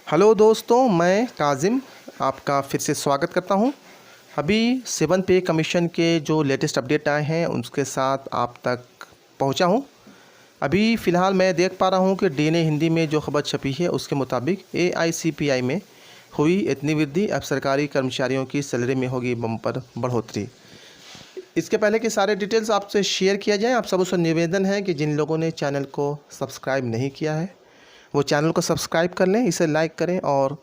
Hello दोस्तों, मैं काजिम आपका फिर से स्वागत करता हूं। अभी 7 पे कमीशन के जो लेटेस्ट अपडेट आए हैं उसके साथ आप तक पहुंचा हूं। अभी फ़िलहाल मैं देख पा रहा हूं कि डीएनए हिंदी में जो खबर छपी है उसके मुताबिक एआईसीपीआई में हुई इतनी वृद्धि, अब सरकारी कर्मचारियों की सैलरी में होगी बम्पर बढ़ोतरी। इसके पहले कि सारे डिटेल्स आपसे शेयर किया जाए, आप सबसे निवेदन है कि जिन लोगों ने चैनल को सब्सक्राइब नहीं किया है वो चैनल को सब्सक्राइब कर लें, इसे लाइक करें और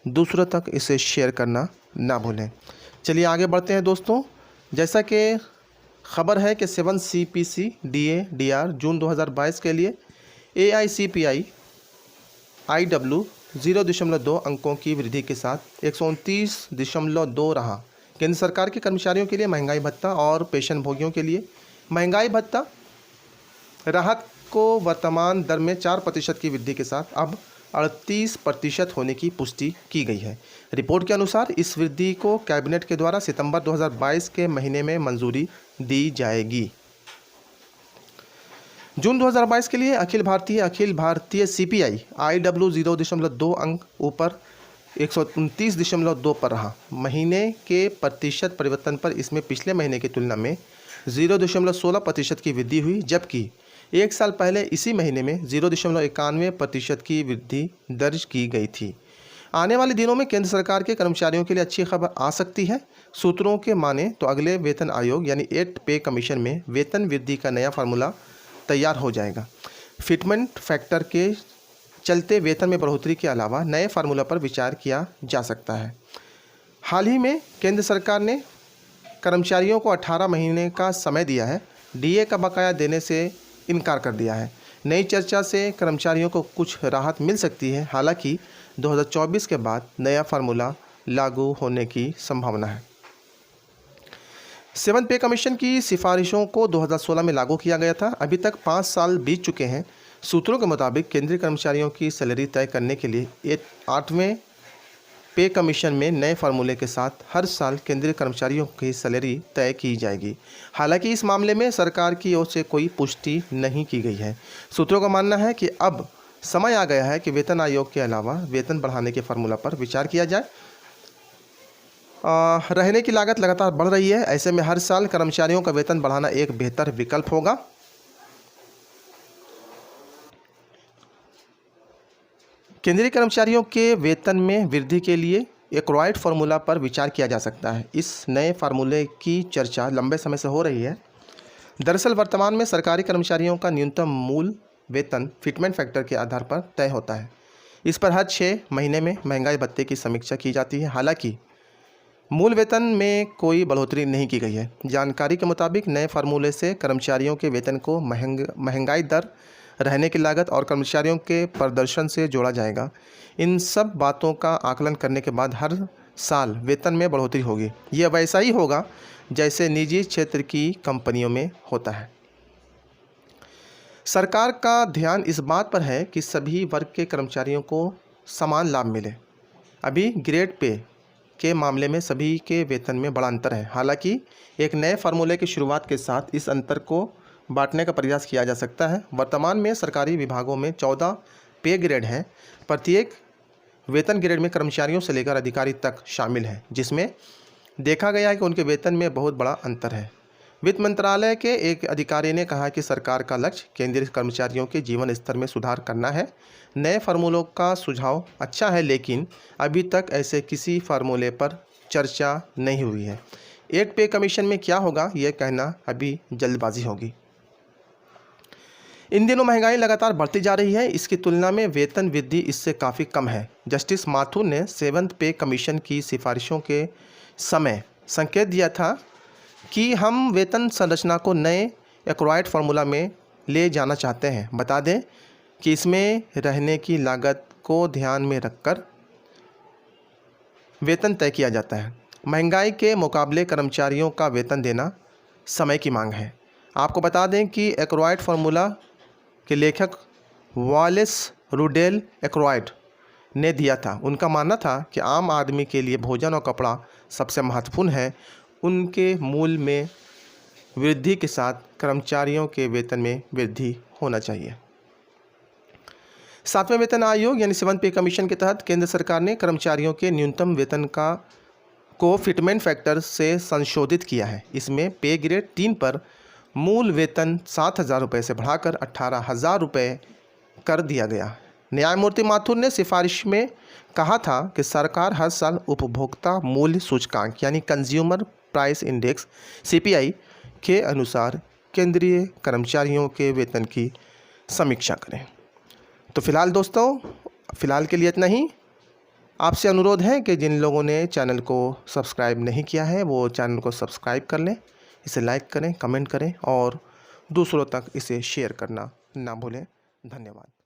दूसरों तक इसे शेयर करना ना भूलें। चलिए आगे बढ़ते हैं दोस्तों। जैसा कि खबर है कि 7 CPC DA DR जून 2022 के लिए AICPI IW 0.2 अंकों की वृद्धि के साथ 129.2 रहा। केंद्र सरकार के कर्मचारियों के लिए महंगाई भत्ता और पेंशनभोगियों के लिए महंगाई भत्ता राहत को वर्तमान दर में 4% की वृद्धि के साथ अब 38% होने की पुष्टि की गई है। रिपोर्ट के अनुसार इस वृद्धि को कैबिनेट के द्वारा सितंबर 2022 के महीने में मंजूरी दी जाएगी। जून 2022 के लिए अखिल भारतीय CPI IW 0.2 अंक ऊपर 129.2 पर रहा। महीने के प्रतिशत परिवर्तन पर इसमें पिछले महीने की तुलना में 0.16% की वृद्धि हुई, जबकि एक साल पहले इसी महीने में 0.91% की वृद्धि दर्ज की गई थी। आने वाले दिनों में केंद्र सरकार के कर्मचारियों के लिए अच्छी खबर आ सकती है। सूत्रों के माने तो अगले वेतन आयोग यानी 8 पे कमीशन में वेतन वृद्धि का नया फार्मूला तैयार हो जाएगा। फिटमेंट फैक्टर के चलते वेतन में बढ़ोतरी के अलावा नए फार्मूला पर विचार किया जा सकता है। हाल ही में केंद्र सरकार ने कर्मचारियों को 18 महीने का समय दिया है। डीए का बकाया देने से इनकार कर दिया है। नई चर्चा से कर्मचारियों को कुछ राहत मिल सकती है। हालांकि 2024 के बाद नया फार्मूला लागू होने की संभावना है। 7 पे कमीशन की सिफारिशों को 2016 में लागू किया गया था। अभी तक 5 साल बीत चुके हैं। सूत्रों के मुताबिक केंद्रीय कर्मचारियों की सैलरी तय करने के लिए 8वें पे कमीशन में नए फार्मूले के साथ हर साल केंद्रीय कर्मचारियों की सैलरी तय की जाएगी। हालांकि इस मामले में सरकार की ओर से कोई पुष्टि नहीं की गई है। सूत्रों का मानना है कि अब समय आ गया है कि वेतन आयोग के अलावा वेतन बढ़ाने के फार्मूला पर विचार किया जाए। रहने की लागत लगातार बढ़ रही है, ऐसे में हर साल कर्मचारियों का वेतन बढ़ाना एक बेहतर विकल्प होगा। केंद्रीय कर्मचारियों के वेतन में वृद्धि के लिए एक्वायर्ड फार्मूला पर विचार किया जा सकता है। इस नए फार्मूले की चर्चा लंबे समय से हो रही है। दरअसल वर्तमान में सरकारी कर्मचारियों का न्यूनतम मूल वेतन फिटमेंट फैक्टर के आधार पर तय होता है। इस पर हर 6 महीने में महंगाई भत्ते की समीक्षा की जाती है। हालांकि मूल वेतन में कोई बढ़ोतरी नहीं की गई है। जानकारी के मुताबिक नए फार्मूले से कर्मचारियों के वेतन को महंगाई दर, रहने की लागत और कर्मचारियों के प्रदर्शन से जोड़ा जाएगा। इन सब बातों का आकलन करने के बाद हर साल वेतन में बढ़ोतरी होगी। यह वैसा ही होगा जैसे निजी क्षेत्र की कंपनियों में होता है। सरकार का ध्यान इस बात पर है कि सभी वर्ग के कर्मचारियों को समान लाभ मिले। अभी ग्रेड पे के मामले में सभी के वेतन में बड़ा अंतर है। हालांकि एक नए फार्मूले की शुरुआत के साथ इस अंतर को बांटने का प्रयास किया जा सकता है। वर्तमान में सरकारी विभागों में 14 पे ग्रेड हैं। प्रत्येक वेतन ग्रेड में कर्मचारियों से लेकर अधिकारी तक शामिल हैं, जिसमें देखा गया है कि उनके वेतन में बहुत बड़ा अंतर है। वित्त मंत्रालय के एक अधिकारी ने कहा कि सरकार का लक्ष्य केंद्रीय कर्मचारियों के जीवन स्तर में सुधार करना है। नए फार्मूलों का सुझाव अच्छा है, लेकिन अभी तक ऐसे किसी फार्मूले पर चर्चा नहीं हुई है। 8 पे कमीशन में क्या होगा यह कहना अभी जल्दबाजी होगी। इन दिनों महंगाई लगातार बढ़ती जा रही है। इसकी तुलना में वेतन वृद्धि इससे काफ़ी कम है। जस्टिस माथुर ने 7 पे कमीशन की सिफारिशों के समय संकेत दिया था कि हम वेतन संरचना को नए एक्वायर्ड फार्मूला में ले जाना चाहते हैं। बता दें कि इसमें रहने की लागत को ध्यान में रखकर वेतन तय किया जाता है। महंगाई के मुकाबले कर्मचारियों का वेतन देना समय की मांग है। आपको बता दें कि एक्वायर्ड फार्मूला के लेखक वॉलेस रुडेल एक्वायर्ड ने दिया था। उनका मानना था कि आम आदमी के लिए भोजन और कपड़ा सबसे महत्वपूर्ण है। उनके मूल में वृद्धि के साथ कर्मचारियों के वेतन में वृद्धि होना चाहिए। सातवें वेतन आयोग यानी 7th पे कमीशन के तहत केंद्र सरकार ने कर्मचारियों के न्यूनतम वेतन को फिटमेंट फैक्टर से संशोधित किया है। इसमें पे ग्रेड 3 पर मूल वेतन 7,000 रुपये से बढ़ाकर 18,000 रुपये कर दिया गया। न्यायमूर्ति माथुर ने सिफारिश में कहा था कि सरकार हर साल उपभोक्ता मूल्य सूचकांक यानी कंज्यूमर प्राइस इंडेक्स CPI के अनुसार केंद्रीय कर्मचारियों के वेतन की समीक्षा करें। तो फिलहाल दोस्तों, फ़िलहाल के लिए इतना ही। आपसे अनुरोध है कि जिन लोगों ने चैनल को सब्सक्राइब नहीं किया है वो चैनल को सब्सक्राइब कर लें, इसे लाइक करें, कमेंट करें और दूसरों तक इसे शेयर करना ना भूलें। धन्यवाद।